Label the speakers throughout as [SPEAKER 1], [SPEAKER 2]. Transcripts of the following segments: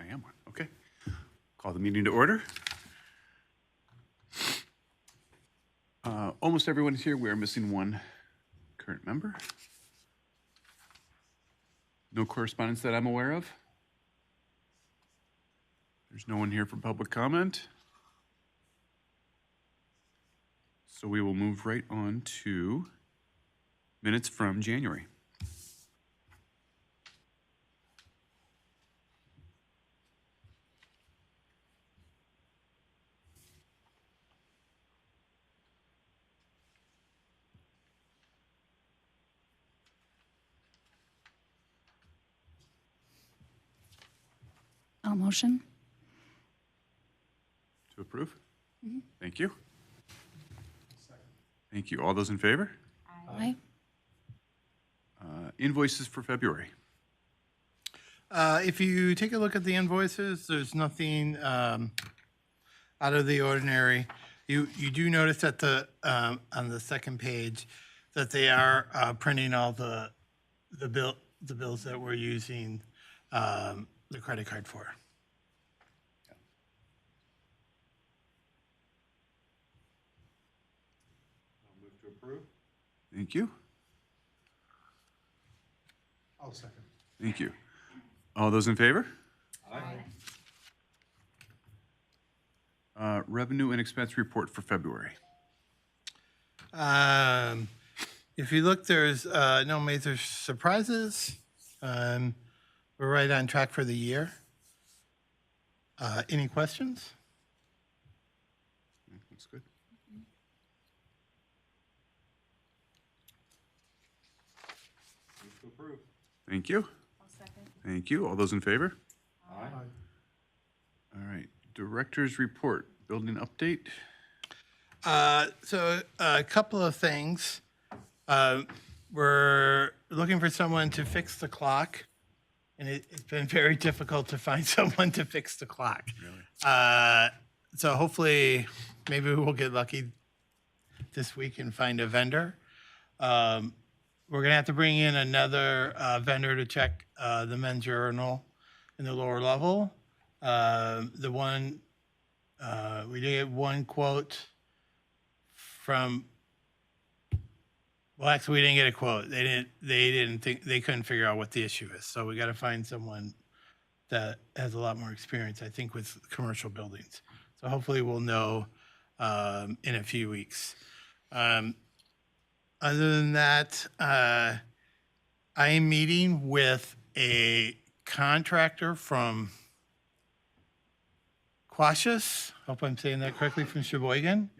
[SPEAKER 1] I am one. Okay. Call the meeting to order. Almost everyone is here. We are missing one current member. No correspondence that I'm aware of. There's no one here for public comment. So we will move right on to minutes from January.
[SPEAKER 2] I'll motion.
[SPEAKER 1] To approve? Thank you. Thank you. All those in favor?
[SPEAKER 2] Aye.
[SPEAKER 1] Invoices for February.
[SPEAKER 3] If you take a look at the invoices, there's nothing out of the ordinary. You do notice that on the second page that they are printing all the bills that we're using the credit card for.
[SPEAKER 1] I'll move to approve. Thank you.
[SPEAKER 4] I'll second.
[SPEAKER 1] Thank you. All those in favor? Revenue and expense report for February.
[SPEAKER 3] If you look, there's no major surprises. We're right on track for the year. Any questions?
[SPEAKER 1] Looks good. Move to approve. Thank you. Thank you. All those in favor?
[SPEAKER 4] Aye.
[SPEAKER 1] All right. Director's report, building update.
[SPEAKER 3] So a couple of things. We're looking for someone to fix the clock, and it's been very difficult to find someone to fix the clock. So hopefully, maybe we'll get lucky this week and find a vendor. We're gonna have to bring in another vendor to check the men's urinal in the lower level. The one we did get one quote from. Well, actually, we didn't get a quote. They didn't think they couldn't figure out what the issue is. So we got to find someone that has a lot more experience, I think, with commercial buildings. So hopefully, we'll know in a few weeks. Other than that, I am meeting with a contractor from Quashus. Hope I'm saying that correctly, from Sheboygan.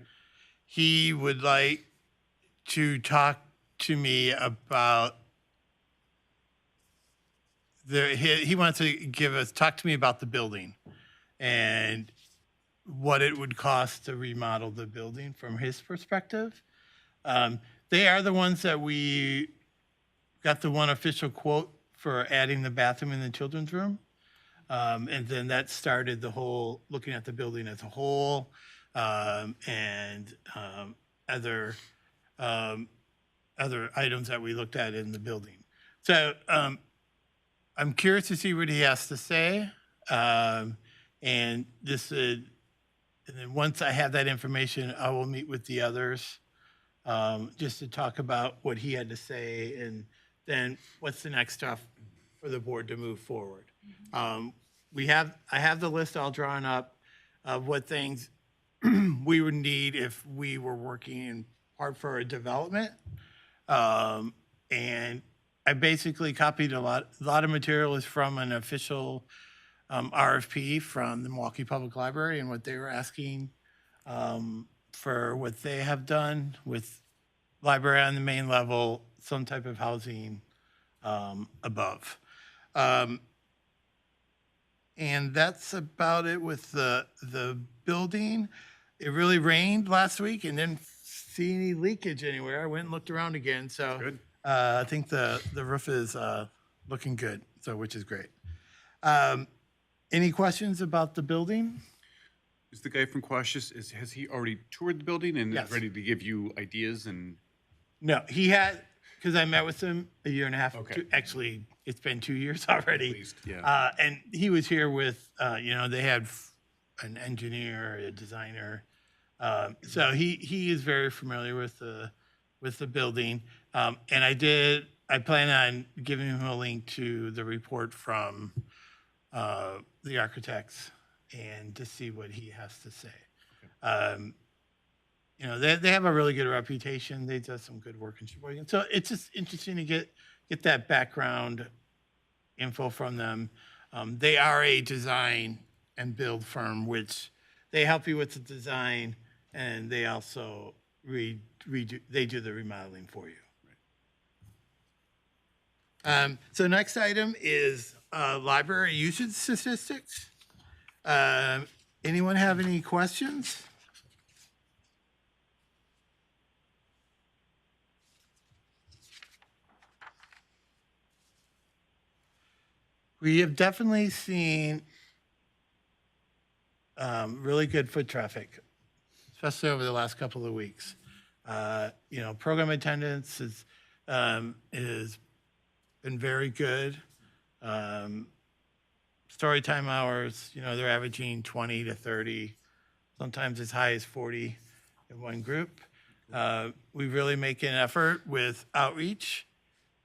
[SPEAKER 3] He would like to talk to me about he wants to talk to me about the building and what it would cost to remodel the building from his perspective. They are the ones that we got the one official quote for adding the bathroom in the children's room. And then that started the whole looking at the building as a whole and other items that we looked at in the building. So I'm curious to see what he has to say. And then once I have that information, I will meet with the others just to talk about what he had to say and then what's the next step for the board to move forward. I have the list all drawn up of what things we would need if we were working in part for a development. And I basically copied a lot of material is from an official RFP from the Milwaukee Public Library and what they were asking for what they have done with library on the main level, some type of housing above. And that's about it with the building. It really rained last week and didn't see any leakage anywhere. I went and looked around again, so
[SPEAKER 1] Good.
[SPEAKER 3] I think the roof is looking good, so which is great. Any questions about the building?
[SPEAKER 1] Is the guy from Quashus, has he already toured the building and
[SPEAKER 3] Yes.
[SPEAKER 1] is ready to give you ideas and?
[SPEAKER 3] No, he had, because I met with him a year and a half.
[SPEAKER 1] Okay.
[SPEAKER 3] Actually, it's been 2 years already.
[SPEAKER 1] At least, yeah.
[SPEAKER 3] And he was here with, they had an engineer, a designer. So he is very familiar with the building. And I plan on giving him a link to the report from the architects and to see what he has to say. They have a really good reputation. They do some good work in Sheboygan. So it's just interesting to get that background info from them. They are a design and build firm, which they help you with the design, and they also do the remodeling for you. So next item is library usage statistics. Anyone have any questions? We have definitely seen really good foot traffic, especially over the last couple of weeks. Program attendance is been very good. Story time hours, they're averaging 20 to 30, sometimes as high as 40 in one group. We really make an effort with outreach.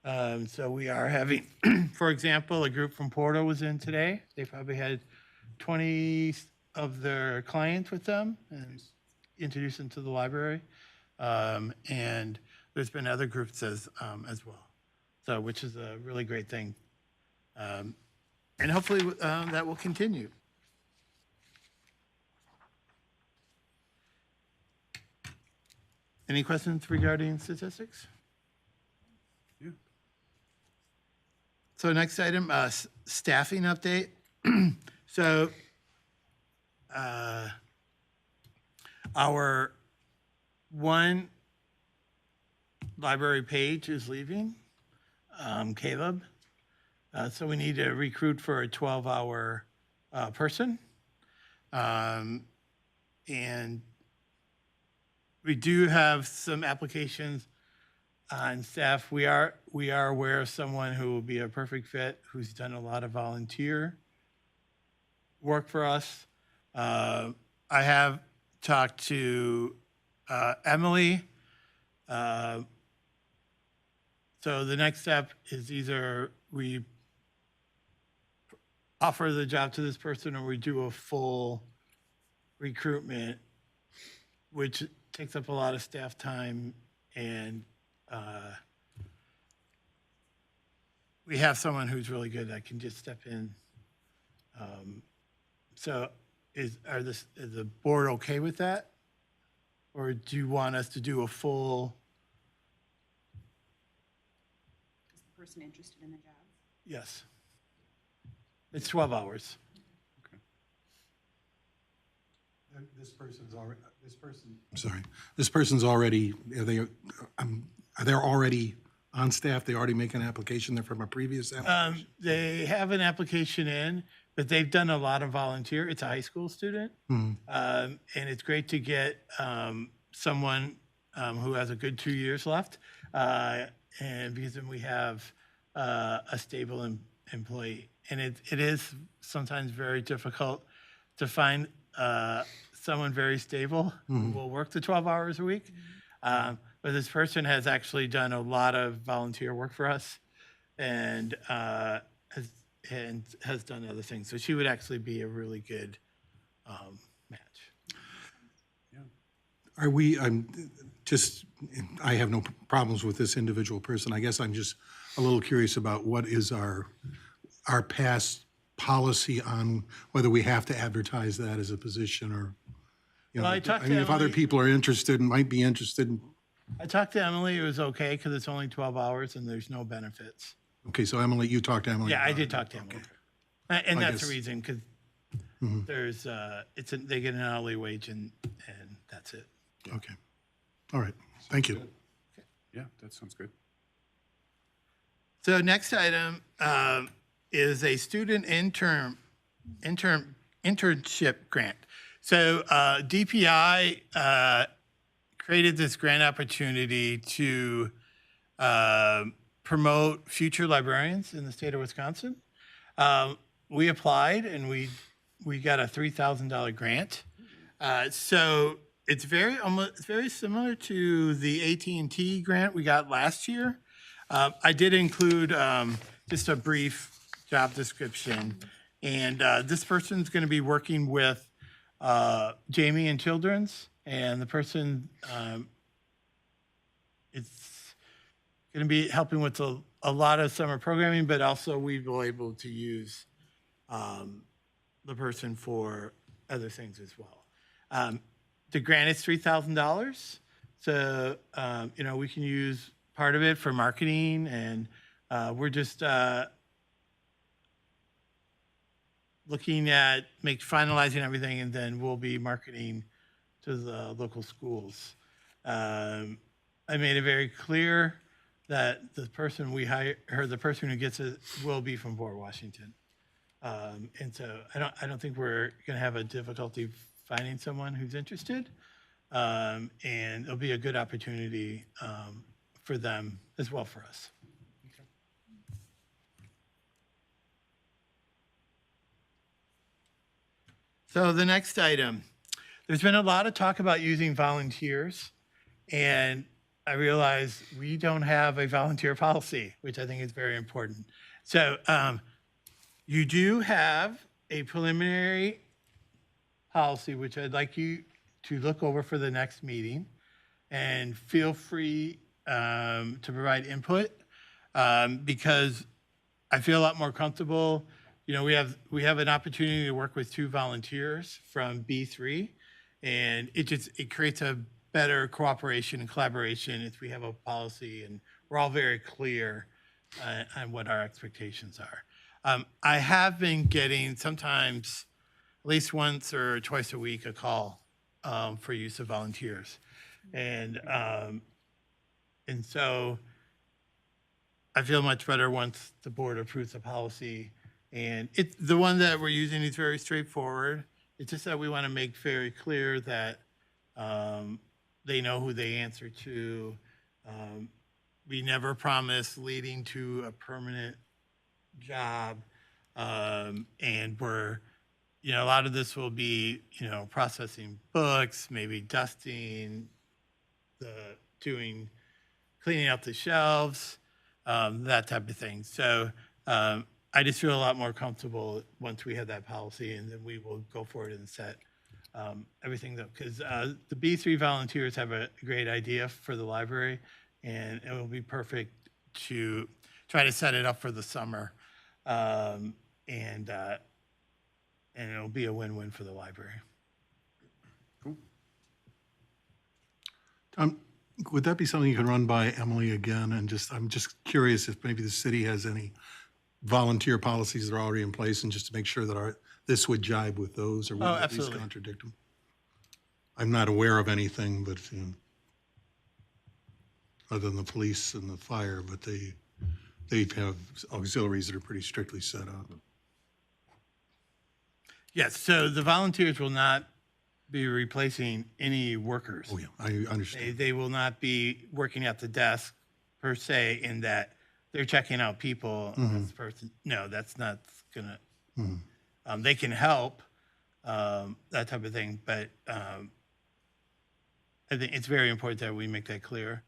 [SPEAKER 3] So we are having, for example, a group from Porto was in today. They probably had 20 of their clients with them and introduced them to the library. And there's been other groups as well. So, which is a really great thing. And hopefully that will continue. Any questions regarding statistics?
[SPEAKER 1] Yeah.
[SPEAKER 3] So next item, staffing update. So our one library page is leaving, Caleb. So we need to recruit for a 12-hour person. And we do have some applications on staff. We are aware of someone who will be a perfect fit, who's done a lot of volunteer work for us. I have talked to Emily. So the next step is either we offer the job to this person or we do a full recruitment, which takes up a lot of staff time, and we have someone who's really good that can just step in. So is the board okay with that? Or do you want us to do a full?
[SPEAKER 2] Is the person interested in the job?
[SPEAKER 3] Yes. It's 12 hours.
[SPEAKER 4] This person's already, they're already on staff, they already make an application there from a previous application?
[SPEAKER 3] They have an application in, but they've done a lot of volunteer. It's a high school student. And it's great to get someone who has a good 2 years left. And because then we have a stable employee. And it is sometimes very difficult to find someone very stable who will work the 12 hours a week. But this person has actually done a lot of volunteer work for us and has done other things. So she would actually be a really good match.
[SPEAKER 4] Are we, I have no problems with this individual person. I guess I'm just a little curious about what is our past policy on whether we have to advertise that as a position or,
[SPEAKER 3] Well, I talked to
[SPEAKER 4] if other
[SPEAKER 3] Emily.
[SPEAKER 4] people are interested and might be interested.
[SPEAKER 3] I talked to Emily. It was okay because it's only 12 hours and there's no benefits.
[SPEAKER 4] Okay, so Emily, you talked to Emily?
[SPEAKER 3] Yeah, I
[SPEAKER 4] about
[SPEAKER 3] did
[SPEAKER 4] it.
[SPEAKER 3] talk to Emily.
[SPEAKER 4] Okay.
[SPEAKER 3] And
[SPEAKER 4] I
[SPEAKER 3] that's the
[SPEAKER 4] guess-
[SPEAKER 3] reason, because there's, they get an hourly wage and that's it.
[SPEAKER 4] Okay, all right, thank you.
[SPEAKER 1] Yeah, that sounds good.
[SPEAKER 3] So next item is a student internship grant. So DPI created this grant opportunity to promote future librarians in the state of Wisconsin. We applied and we got a $3,000 grant. So it's very similar to the AT&T grant we got last year. I did include just a brief job description, and this person's going to be working with Jamie and Children's, and the person it's going to be helping with a lot of summer programming, but also we will able to use the person for other things as well. The grant is $3,000, so we can use part of it for marketing, and we're just looking at finalizing everything, and then we'll be marketing to the local schools. I made it very clear that the person we hire, or the person who gets it, will be from Fort Washington. And so I don't think we're going to have a difficulty finding someone who's interested. And it'll be a good opportunity for them as well for us. So the next item, there's been a lot of talk about using volunteers, and I realize we don't have a volunteer policy, which I think is very important. So you do have a preliminary policy, which I'd like you to look over for the next meeting, and feel free to provide input because I feel a lot more comfortable. We have an opportunity to work with 2 volunteers from B3, and it creates a better cooperation and collaboration if we have a policy and we're all very clear on what our expectations are. I have been getting sometimes at least once or twice a week a call for use of volunteers, and so I feel much better once the board approves the policy. And the one that we're using is very straightforward. It's just that we want to make very clear that they know who they answer to. We never promise leading to a permanent job. And we're, a lot of this will be, processing books, maybe dusting, cleaning out the shelves, that type of thing. So I just feel a lot more comfortable once we have that policy, and then we will go forward and set everything up. Because the B3 volunteers have a great idea for the library, and it will be perfect to try to set it up for the summer, and it'll be a win-win for the library.
[SPEAKER 4] Would that be something you can run by Emily again? And I'm just curious if maybe the city has any volunteer policies that are already in place, and just to make sure that this would jibe with those, or would at least
[SPEAKER 3] absolutely.
[SPEAKER 4] contradict them. I'm not aware of anything, but other than the police and the fire, but they have auxiliaries that are pretty strictly set up.
[SPEAKER 3] Yes, so the volunteers will not be replacing any workers.
[SPEAKER 4] Oh yeah, I understand.
[SPEAKER 3] They will not be working at the desk per se, in that they're checking out people. This person, no, that's not gonna. They can help, that type of thing, but I think it's very important that we make that clear,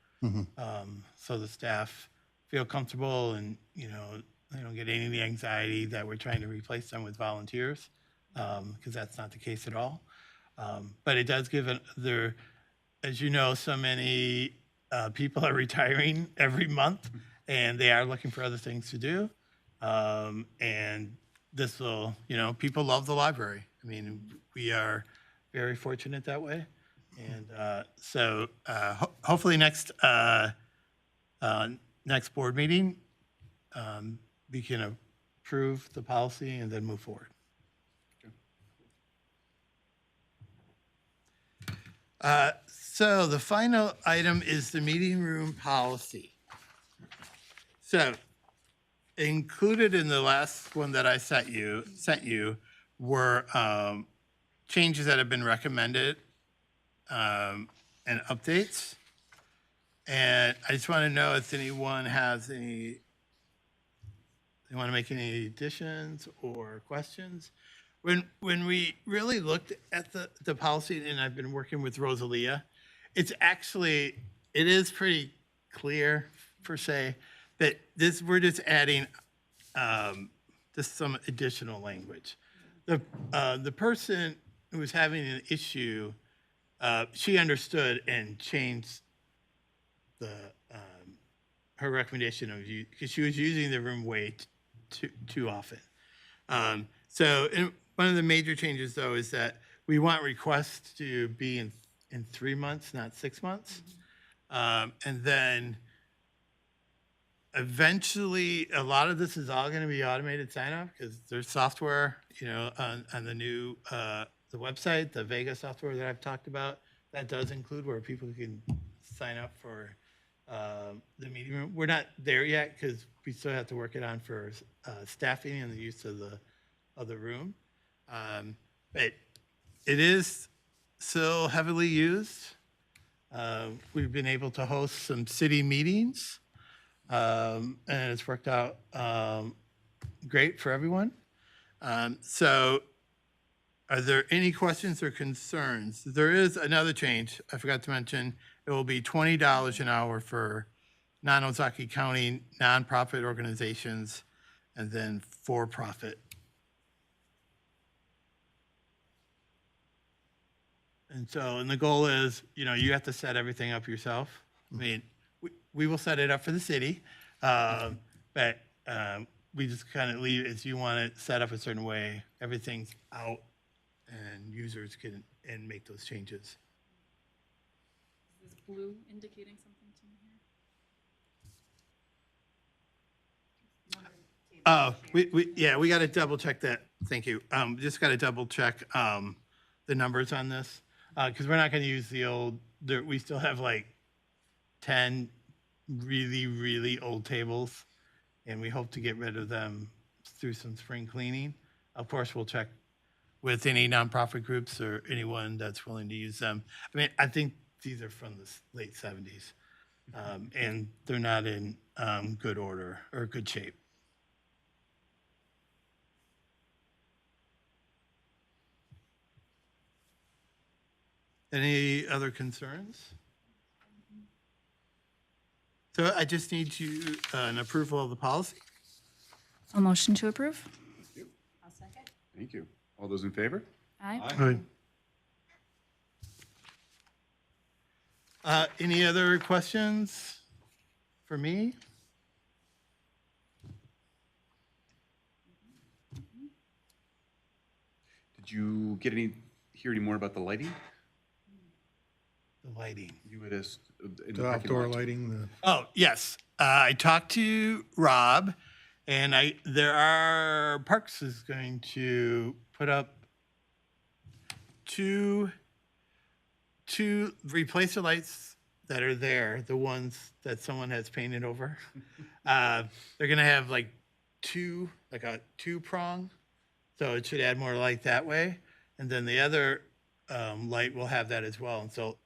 [SPEAKER 3] so the staff feel comfortable, and they don't get any anxiety that we're trying to replace them with volunteers, because that's not the case at all. But it does give as you know, so many people are retiring every month, and they are looking for other things to do. And this will, people love the library. I mean, we are very fortunate that way. And so hopefully next board meeting, we can approve the policy and then move forward. So the final item is the meeting room policy. So included in the last one that I sent you were changes that have been recommended and updates. And I just want to know if anyone has they want to make any additions or questions. When we really looked at the policy, and I've been working with Rosalia, it is pretty clear per se that we're just adding just some additional language. The person who was having an issue, she understood and changed her recommendation of you because she was using the room way too often. One of the major changes though is that we want requests to be in 3 months, not 6 months. And then eventually, a lot of this is all going to be automated sign off because there's software, on the new the website, the Vega software that I've talked about. That does include where people can sign up for the meeting room. We're not there yet because we still have to work it on for staffing and the use of the room. But it is still heavily used. We've been able to host some city meetings, and it's worked out great for everyone. So are there any questions or concerns? There is another change I forgot to mention. It will be $20 an hour for non-Ozaukee County nonprofit organizations and then for-profit. And the goal is, you have to set everything up yourself. I mean, we will set it up for the city, but we just kind of leave it as you want it set up a certain way. Everything's out and users can make those changes.
[SPEAKER 2] Is blue indicating something to me here?
[SPEAKER 3] Oh, we got to double check that. Thank you. Just got to double check the numbers on this because we're not going to use the old. We still have like 10 really, really old tables, and we hope to get rid of them through some spring cleaning. Of course, we'll check with any nonprofit groups or anyone that's willing to use them. I mean, I think these are from the late 70s, and they're not in good order or good shape. Any other concerns? So I just need an approval of the policy.
[SPEAKER 5] A motion to approve?
[SPEAKER 2] I'll second.
[SPEAKER 1] Thank you. All those in favor?
[SPEAKER 5] Aye.
[SPEAKER 3] Any other questions for me?
[SPEAKER 1] Did you hear any more about the lighting?
[SPEAKER 3] The lighting.
[SPEAKER 1] You had asked in
[SPEAKER 4] The
[SPEAKER 1] parking
[SPEAKER 4] outdoor
[SPEAKER 1] lot.
[SPEAKER 4] lighting,
[SPEAKER 3] Oh, yes. I talked to Rob, and Parks is going to put up two replace the lights that are there, the ones that someone has painted over. They're going to have like a two-prong, so it should add more light that way. And then the other light will have that as well, and so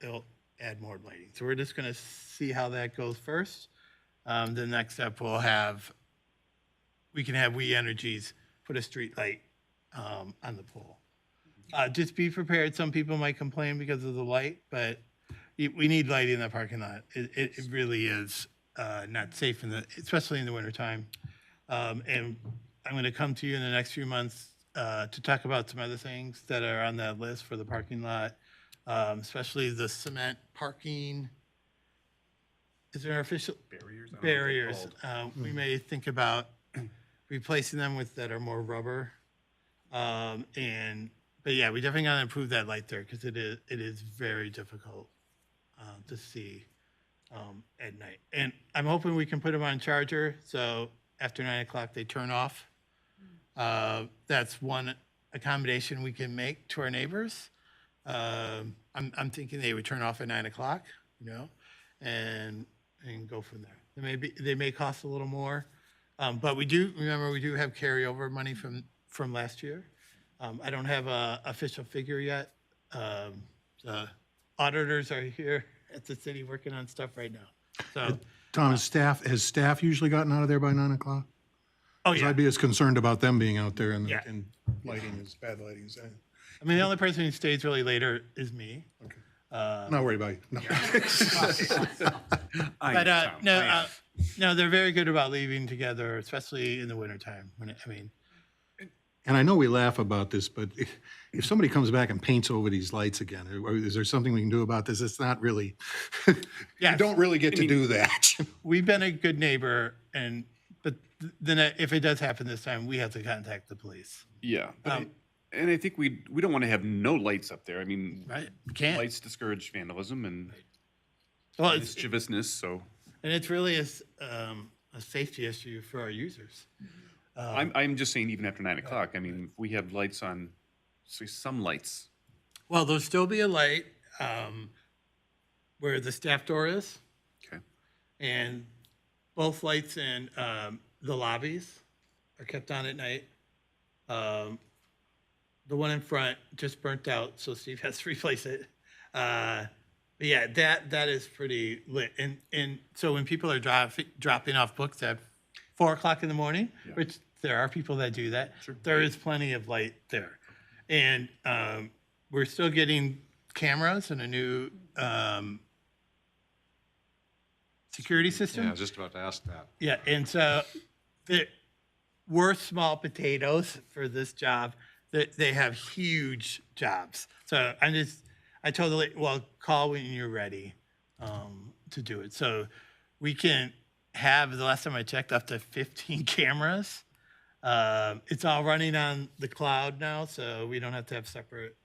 [SPEAKER 3] it'll add more lighting. So we're just going to see how that goes first. The next step we can have We Energies put a street light on the pole. Just be prepared. Some people might complain because of the light, but we need light in the parking lot. It really is not safe especially in the wintertime. And I'm going to come to you in the next few months to talk about some other things that are on that list for the parking lot, especially the cement parking. Is there official
[SPEAKER 1] Barriers? I don't know what they're
[SPEAKER 3] barriers?
[SPEAKER 1] called.
[SPEAKER 3] We may think about replacing them with that are more rubber. But yeah, we definitely got to improve that light there because it is very difficult to see at night. And I'm hoping we can put them on charger, so after 9 o'clock they turn off. That's one accommodation we can make to our neighbors. I'm thinking they would turn off at 9 o'clock, and go from there. They may cost a little more, but we do have carryover money from last year. I don't have a official figure yet. The auditors are here at the city working on stuff right now. So,
[SPEAKER 4] Tom, has staff usually gotten out of there by 9 o'clock?
[SPEAKER 3] oh
[SPEAKER 4] 'Cause
[SPEAKER 3] yeah.
[SPEAKER 4] I'd be as concerned about them being out there and,
[SPEAKER 3] Yeah.
[SPEAKER 4] and lighting is, bad lighting is,
[SPEAKER 3] I mean, the only person who stays really later is me.
[SPEAKER 4] not worried about you. No.
[SPEAKER 1] I
[SPEAKER 3] But
[SPEAKER 1] am, Tom,
[SPEAKER 3] no,
[SPEAKER 1] I am.
[SPEAKER 3] no, they're very good about leaving together, especially in the wintertime.
[SPEAKER 4] And I know we laugh about this, but if somebody comes back and paints over these lights again, or is there something we can do about this? It's not really, you
[SPEAKER 3] Yes.
[SPEAKER 4] don't really get to do that.
[SPEAKER 3] We've been a good neighbor, but then if it does happen this time, we have to contact the police.
[SPEAKER 1] Yeah, but and I think we don't want to have no lights up there. I mean,
[SPEAKER 3] Right? Can't.
[SPEAKER 1] lights discourage vandalism and
[SPEAKER 3] Well, it's,
[SPEAKER 1] mischievousness, so
[SPEAKER 3] and it's really a safety issue for our users.
[SPEAKER 1] I'm just saying even after 9 o'clock, I mean, if we have lights on, say some lights.
[SPEAKER 3] Well, there'll still be a light where the staff door is,
[SPEAKER 1] Okay.
[SPEAKER 3] and both lights in the lobbies are kept on at night. The one in front just burnt out, so Steve has to replace it. But yeah, that is pretty lit. And so when people are dropping off books at 4 o'clock in the morning, which there are people that do that, there is plenty of light there. And we're still getting cameras and a new security system.
[SPEAKER 6] Yeah, I was just about to ask that.
[SPEAKER 3] Yeah, and so we're small potatoes for this job. They have huge jobs. So I told the lady, well, call when you're ready to do it. So we can have, the last time I checked, up to 15 cameras. It's all running on the cloud now, so we don't have to have separate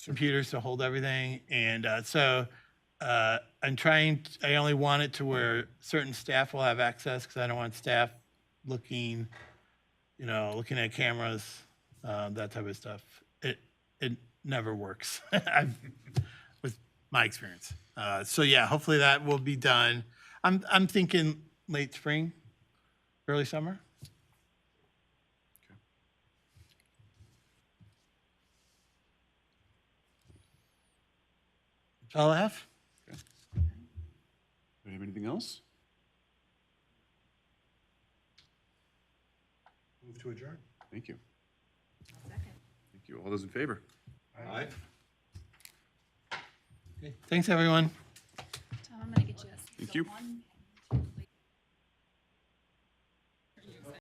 [SPEAKER 3] computers to hold everything. And so I only want it to where certain staff will have access, because I don't want staff looking at cameras, that type of stuff. It never works with my experience. So yeah, hopefully that will be done. I'm thinking late spring, early summer. That's all I have.
[SPEAKER 1] Do you have anything else?
[SPEAKER 4] Move to adjourn.
[SPEAKER 1] Thank you. Thank you. All those in favor?
[SPEAKER 6] Aye.
[SPEAKER 3] Okay, thanks, everyone.
[SPEAKER 5] Tom, I'm gonna get you a
[SPEAKER 1] Thank you.
[SPEAKER 5] one